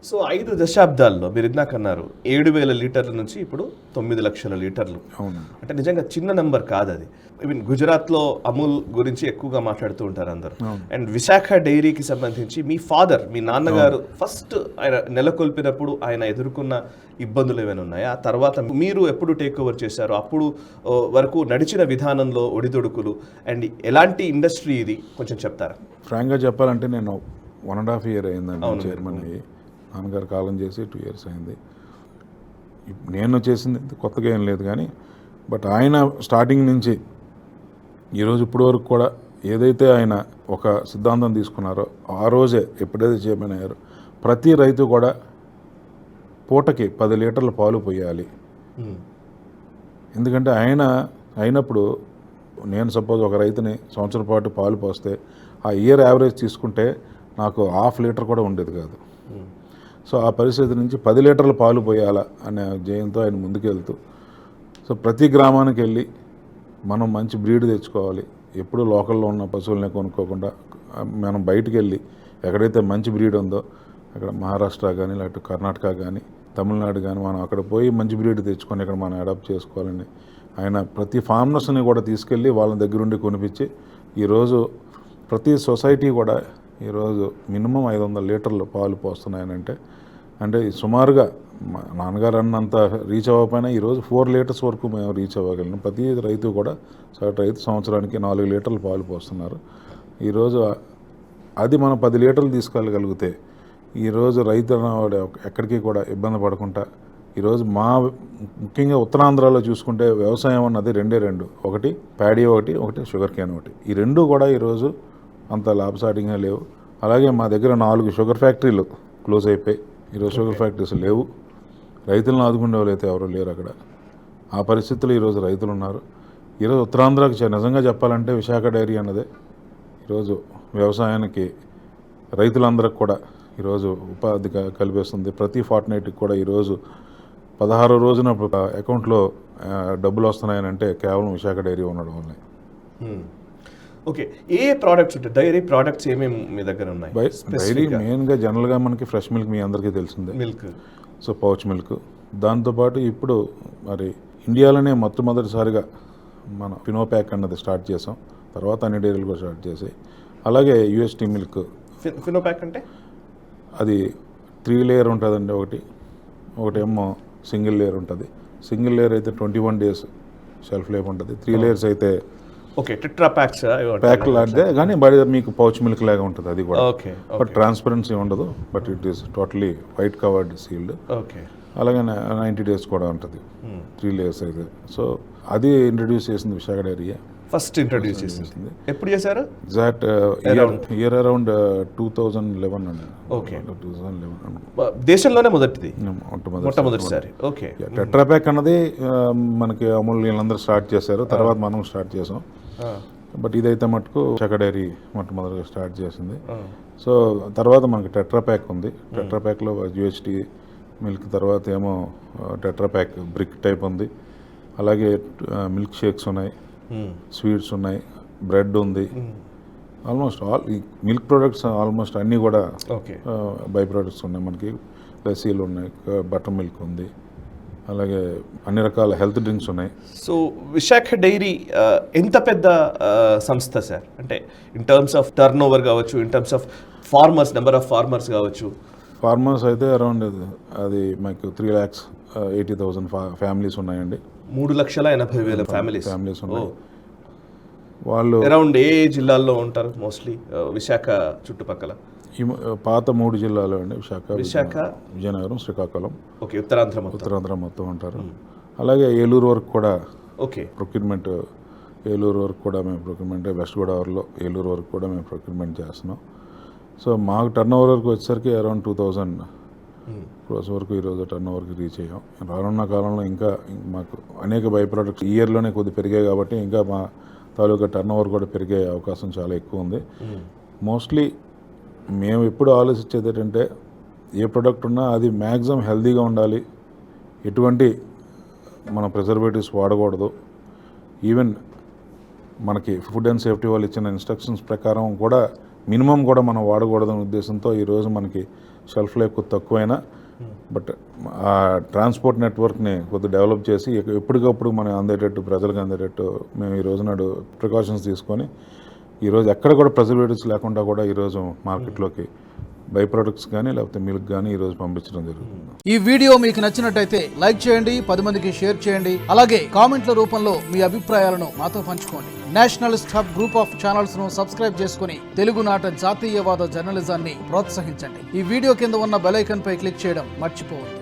So 5 దశాబ్దాల్లో మీరు ఇందాక అన్నారు 7,000 లీటర్ల నుంచి ఇప్పుడు 9 లక్షల లీటర్లు. అవును. అంటే నిజంగా చిన్న నెంబర్ కాదు అది. ఈవెన్ గుజరాత్లో అమూల్ గురించి ఎక్కువగా మాట్లాడుతూ ఉంటారు అందరూ. అండ్ విశాఖ డైరీకి సంబంధించి మీ ఫాదర్, మీ నాన్నగారు ఫస్ట్ ఆయన నెలకొల్పినప్పుడు ఆయన ఎదుర్కొన్న ఇబ్బందులు ఏమైనా ఉన్నాయా? ఆ తర్వాత మీరు ఎప్పుడు టేక్ ఓవర్ చేశారు, అప్పుడు వరకు నడిచిన విధానంలో ఒడిదొడుకులు అండ్ ఎలాంటి ఇండస్ట్రీ ఇది కొంచెం చెప్తారా? ఫ్రాంక్గా చెప్పాలంటే నేను 1.5 year అయిందండి చైర్మన్ అయ్యి. నాన్నగారు కాలం చేసి 2 years అయింది. నేను చేసింది కొత్తగా ఏం లేదు కానీ బట్ ఆయన స్టార్టింగ్ నుంచి ఈరోజు ఇప్పటి వరకు కూడా ఏదైతే ఆయన ఒక సిద్ధాంతం తీసుకున్నారో ఆ రోజే ఎప్పుడైతే చైర్మన్ అయ్యారో ప్రతి రైతు కూడా పూటకి 10 లీటర్ల పాలు పోయాలి. ఎందుకంటే ఆయన అయినప్పుడు నేను సపోజ్ ఒక రైతుని సంవత్సరం పాటు పాలు పోస్తే ఆ ఇయర్ యావరేజ్ తీసుకుంటే నాకు 1/2 లీటర్ కూడా ఉండేది కాదు. సో ఆ పరిస్థితి నుంచి 10 లీటర్ల పాలు పోయాలా అనే జయంతో ఆయన ముందుకెళ్తూ సో ప్రతి గ్రామానికి వెళ్ళి మనం మంచి బ్రీడ్ తెచ్చుకోవాలి, ఎప్పుడు లోకల్లో ఉన్న పశువులనే కొనుక్కోకుండా మనం బయటికి వెళ్ళి ఎక్కడైతే మంచి బ్రీడ్ ఉందో అక్కడ మహారాష్ట్ర కానీ లేకపోతే కర్ణాటక కానీ తమిళనాడు కానీ మనం అక్కడ పోయి మంచి బ్రీడ్ తెచ్చుకొని ఇక్కడ మనం అడాప్ట్ చేసుకోవాలని ఆయన ప్రతి ఫార్మర్స్ని కూడా తీసుకెళ్ళి వాళ్ళ దగ్గరుండి కొనిపించి ఈరోజు ప్రతి సొసైటీ కూడా ఈరోజు మినిమం 500 లీటర్లు పాలు పోస్తున్నాయనంటే అంటే సుమారుగా మా నాన్నగారు అన్నంత రీచ్ అవ్వకపోయినా ఈరోజు 4 లీటర్స్ వరకు మేము రీచ్ అవ్వగలను. ప్రతి రైతు కూడా రైతు సంవత్సరానికి 4 లీటర్లు పాలు పోస్తున్నారు. ఈరోజు అది మనం 10 లీటర్లు తీసుకెళ్ళగలిగితే ఈరోజు రైతు అన్నవాడు ఎక్కడికి కూడా ఇబ్బంది పడకుండా ఈరోజు ముఖ్యంగా ఉత్తరాంధ్రలో చూసుకుంటే వ్యవసాయం అన్నది రెండు, ఒకటి ప్యాడీ ఒకటి షుగర్ కేన్ ఒకటి. ఈ రెండు కూడా ఈరోజు అంత లాభసాటిగా లేవు. అలాగే మా దగ్గర 4 షుగర్ ఫ్యాక్టరీలు క్లోజ్ అయిపోయి ఈరోజు షుగర్ ఫ్యాక్టరీస్ లేవు. రైతులను ఆదుకునే వాళ్ళు అయితే ఎవరు లేరు అక్కడ. ఆ పరిస్థితుల్లో ఈరోజు రైతులు ఉన్నారు. ఈరోజు ఉత్తరాంధ్రకి నిజంగా చెప్పాలంటే విశాఖ డైరీ అన్నదే ఈరోజు వ్యవసాయానికి రైతులందరికి కూడా ఈరోజు ఉపాధి కల్పిస్తుంది. ప్రతి ఫార్ట్నైట్కి కూడా ఈరోజు 16 రోజున అకౌంట్లో డబ్బులు వస్తున్నాయనంటే కేవలం విశాఖ డైరీ ఉండడం వల్లే. ఓకే, ఏ ప్రోడక్ట్స్ ఉంటాయి? డైరీ ప్రోడక్ట్స్ ఏమేమి మీ దగ్గర ఉన్నాయి? డైరీ మెయిన్గా జనరల్గా మనకి ఫ్రెష్ మిల్క్ మీ అందరికీ తెలిసిందే, మిల్క్, సో పౌచ్ మిల్క్. దాంతోపాటు ఇప్పుడు మరి ఇండియాలోనే మొట్టమొదటిసారిగా మనం ఫినోప్యాక్ అన్నది స్టార్ట్ చేసాం. తర్వాత అన్ని డైరీలు కూడా స్టార్ట్ చేసాయి. అలాగే యూఎస్టీ మిల్క్. ఫినోప్యాక్ అంటే అది 3 లేయర్ ఉంటుందండి. ఒకటేమో సింగిల్ లేయర్ ఉంటుంది. సింగిల్ లేయర్ అయితే 21 days షెల్ఫ్ లైఫ్ ఉంటుంది. 3 layers అయితే ఓకే టెట్రా ప్యాక్స్ ప్యాక్ లాంటిదే కానీ బట్ మీకు పౌచ్ మిల్క్ లాగా ఉంటుంది అది కూడా. ఓకే, బట్ ట్రాన్స్పరెన్సీ ఉండదు, but it is totally white covered sealed. Okay, అలాగే 90 days కూడా ఉంటుంది 3 layers అయితే. సో అది ఇంట్రడ్యూస్ చేసింది విశాఖ డైరీ. ఫస్ట్ ఇంట్రడ్యూస్ చేసింది ఎప్పుడు చేశారు? ఎగ్జాక్ట్ ఇయర్ అరౌండ్ 2011 అండి. ఓకే, 2011 దేశంలోనే మొదటిది, మొట్టమొదటిసారి. ఓకే, టెట్రా ప్యాక్ అన్నది మనకి అమూల్ వీళ్ళందరూ స్టార్ట్ చేశారు, తర్వాత మనం స్టార్ట్ చేసాం. బట్ ఇదైతే మటుకు విశాఖ డైరీ మొట్టమొదటిగా స్టార్ట్ చేసింది. సో తర్వాత మనకి టెట్రా ప్యాక్ ఉంది. టెట్రా ప్యాక్లో యూహెచ్టీ మిల్క్, తర్వాత ఏమో టెట్రా ప్యాక్ బ్రిక్ టైప్ ఉంది. అలాగే మిల్క్ షేక్స్ ఉన్నాయి, స్వీట్స్ ఉన్నాయి, బ్రెడ్ ఉంది. ఆల్మోస్ట్ ఆల్ ఈ మిల్క్ ప్రొడక్ట్స్ ఆల్మోస్ట్ అన్నీ కూడా బై ప్రొడక్ట్స్ ఉన్నాయి. మనకి లస్సీలు ఉన్నాయి, బటర్ మిల్క్ ఉంది, అలాగే అన్ని రకాల హెల్త్ డ్రింక్స్ ఉన్నాయి. సో విశాఖ డైరీ ఎంత పెద్ద సంస్థ సార్? అంటే in terms of turnover కావచ్చు, in terms of farmers, number of farmers కావచ్చు. ఫార్మర్స్ అయితే అరౌండ్ అది మాకు 3,80,000 ఫ్యామిలీస్ ఉన్నాయండి. 3,80,000 ఫ్యామిలీస్ ఉన్నాయి. వాళ్ళు అరౌండ్ ఏ జిల్లాల్లో ఉంటారు మోస్ట్లీ విశాఖ చుట్టుపక్కల? ఈ పాత 3 జిల్లాలు అండి, విశాఖ, విజయనగరం, శ్రీకాకుళం. ఓకే, ఉత్తరాంధ్ర మొత్తం ఉంటారు. అలాగే ఏలూరు వరకు కూడా ఓకే ప్రొక్యూర్మెంట్, ఏలూరు వరకు కూడా మేము ప్రొక్యూర్మెంట్, వెస్ట్ గోదావరిలో ఏలూరు వరకు కూడా మేము ప్రొక్యూర్మెంట్ చేస్తున్నాం. సో మాకు టర్న్ ఓవర్ వరకు వచ్చేసరికి అరౌండ్ 2,000 క్రోర్స్ వరకు ఈరోజు టర్న్ ఓవర్కి రీచ్ అయ్యాం. రానున్న కాలంలో ఇంకా మాకు అనేక బై ప్రొడక్ట్స్ ఇయర్లోనే కొద్ది పెరిగాయి కాబట్టి ఇంకా మా తాలూకా టర్న్ ఓవర్ కూడా పెరిగే అవకాశం చాలా ఎక్కువ ఉంది. మోస్ట్లీ మేము ఎప్పుడు ఆలోచించేది ఏంటంటే ఏ ప్రోడక్ట్ ఉన్నా అది మ్యాక్సిమం హెల్తీగా ఉండాలి, ఎటువంటి మన ప్రిజర్వేటివ్స్ వాడకూడదు. ఈవెన్ మనకి ఫుడ్ అండ్ సేఫ్టీ వాళ్ళు ఇచ్చిన ఇన్స్ట్రక్షన్స్ ప్రకారం కూడా మినిమం కూడా మనం వాడకూడదనే ఉద్దేశంతో ఈరోజు మనకి షెల్ఫ్ లైఫ్ తక్కువైనా బట్ ఆ ట్రాన్స్పోర్ట్ నెట్వర్క్ని కొద్దిగా డెవలప్ చేసి ఎప్పటికప్పుడు మనం అందేటట్టు ప్రజలకు అందేటట్టు మేము ఈ రోజు నాడు ప్రికాషన్స్ తీసుకొని ఈరోజు ఎక్కడ కూడా ప్రిజర్వేటివ్స్ లేకుండా కూడా ఈరోజు మార్కెట్లోకి బై ప్రొడక్ట్స్ కానీ లేకపోతే మిల్క్ కానీ ఈరోజు పంపించడం జరుగుతుంది. ఈ వీడియో మీకు నచ్చినట్టయితే లైక్ చేయండి, 10 మందికి షేర్ చేయండి. అలాగే కామెంట్ల రూపంలో మీ అభిప్రాయాలను మాతో పంచుకోండి. Nationalist hub group of channels ను సబ్స్క్రైబ్ చేసుకుని తెలుగునాట జాతీయవాద జర్నలిజాన్ని ప్రోత్సహించండి. ఈ వీడియో కింద ఉన్న బెల్ ఐకాన్ పై క్లిక్ చేయడం మర్చిపోవద్దు.